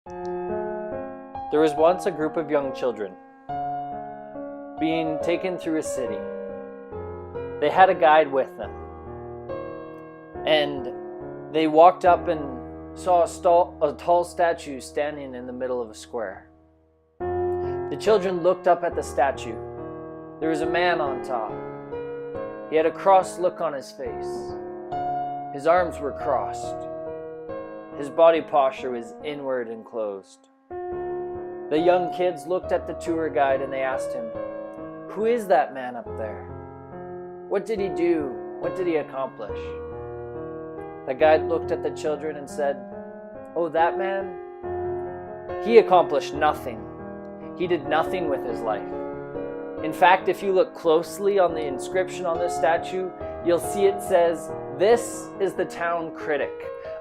There was once a group of young children being taken through a city. They had a guide with them, and they walked up and saw a tall statue standing in the middle of a square. The children looked up at the statue. There was a man on top. He had a cross look on his face. His arms were crossed. His body posture was inward and closed. The young kids looked at the tour guide and they asked him, "Who is that man up there? What did he do? What did he accomplish?" The guide looked at the children and said, "Oh, that man? He accomplished nothing. He did nothing with his life. In fact, if you look closely on the inscription on this statue, you'll see it says, 'This is the town critic,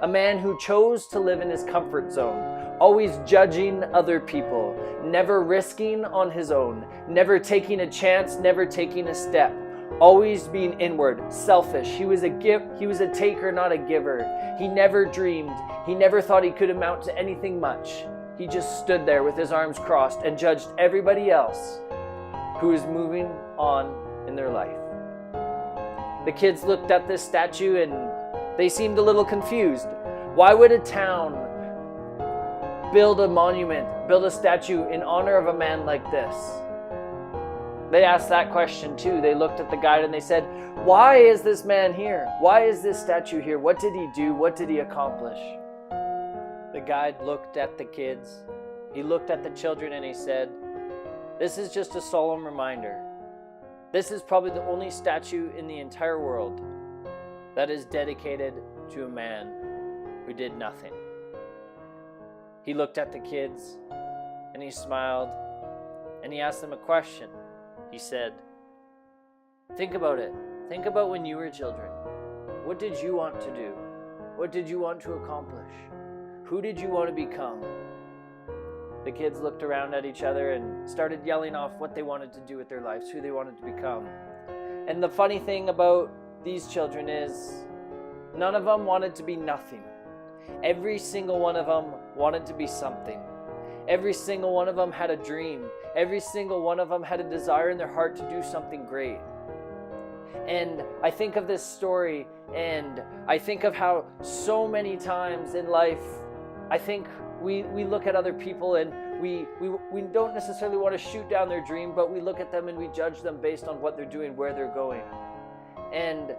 a man who chose to live in his comfort zone, always judging other people, never risking on his own, never taking a chance, never taking a step, always being inward, selfish. He was a taker, not a giver. He never dreamed. He never thought he could amount to anything much. He just stood there with his arms crossed and judged everybody else who was moving on in their life." The kids looked at this statue and they seemed a little confused. Why would a town build a monument, build a statue in honor of a man like this? They asked that question too. They looked at the guide and they said, "Why is this man here? Why is this statue here? What did he do? What did he accomplish?" The guide looked at the kids. He looked at the children and he said, "This is just a solemn reminder. This is probably the only statue in the entire world that is dedicated to a man who did nothing." He looked at the kids and he smiled and he asked them a question. He said, "Think about it. Think about when you were children. What did you want to do? What did you want to accomplish? Who did you want to become?" The kids looked around at each other and started yelling off what they wanted to do with their lives, who they wanted to become. And the funny thing about these children is none of them wanted to be nothing. Every single one of them wanted to be something. Every single one of them had a dream. Every single one of them had a desire in their heart to do something great. And I think of this story and I think of how so many times in life, I think we look at other people and we don't necessarily want to shoot down their dream, but we look at them and we judge them based on what they're doing, where they're going. And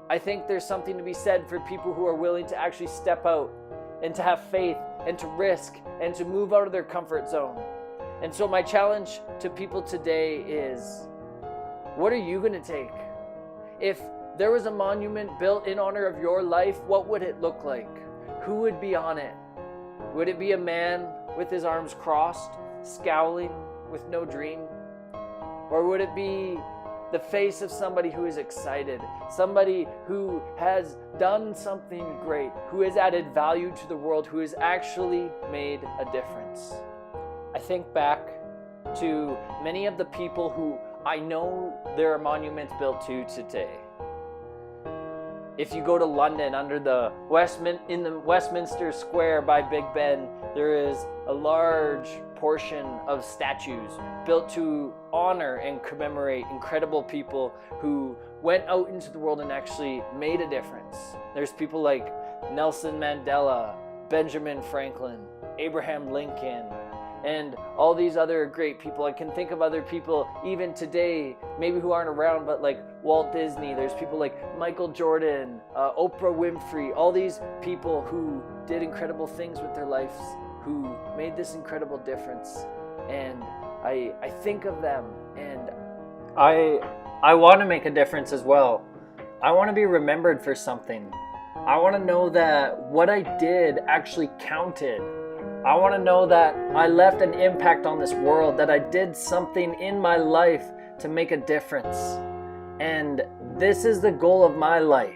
I think there's something to be said for people who are willing to actually step out and to have faith and to risk and to move out of their comfort zone. And so my challenge to people today is, what are you going to take? If there was a monument built in honor of your life, what would it look like? Who would be on it? Would it be a man with his arms crossed, scowling with no dream? Or would it be the face of somebody who is excited, somebody who has done something great, who has added value to the world, who has actually made a difference? I think back to many of the people who I know there are monuments built to today. If you go to London, under in the Westminster Square by Big Ben, there is a large portion of statues built to honor and commemorate incredible people who went out into the world and actually made a difference. There's people like Nelson Mandela, Benjamin Franklin, Abraham Lincoln, and all these other great people. I can think of other people even today, maybe who aren't around, but like Walt Disney. There's people like Michael Jordan, Oprah Winfrey, all these people who did incredible things with their lives, who made this incredible difference. And I think of them and I want to make a difference as well. I want to be remembered for something. I want to know that what I did actually counted. I want to know that I left an impact on this world, that I did something in my life to make a difference. And this is the goal of my life.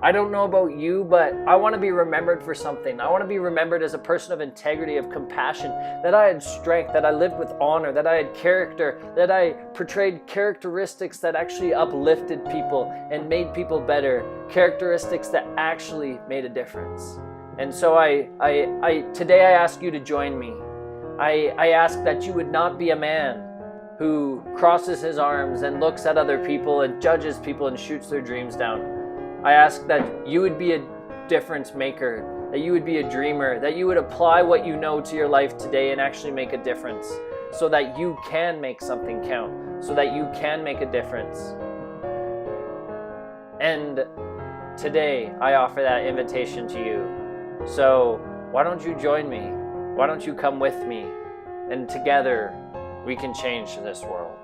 I don't know about you, but I want to be remembered for something. I want to be remembered as a person of integrity, of compassion, that I had strength, that I lived with honor, that I had character, that I portrayed characteristics that actually uplifted people and made people better, characteristics that actually made a difference. And so today I ask you to join me. I ask that you would not be a man who crosses his arms and looks at other people and judges people and shoots their dreams down. I ask that you would be a difference maker, that you would be a dreamer, that you would apply what you know to your life today and actually make a difference, so that you can make something count, so that you can make a difference. And today I offer that invitation to you. So why don't you join me? Why don't you come with me? And together we can change this world.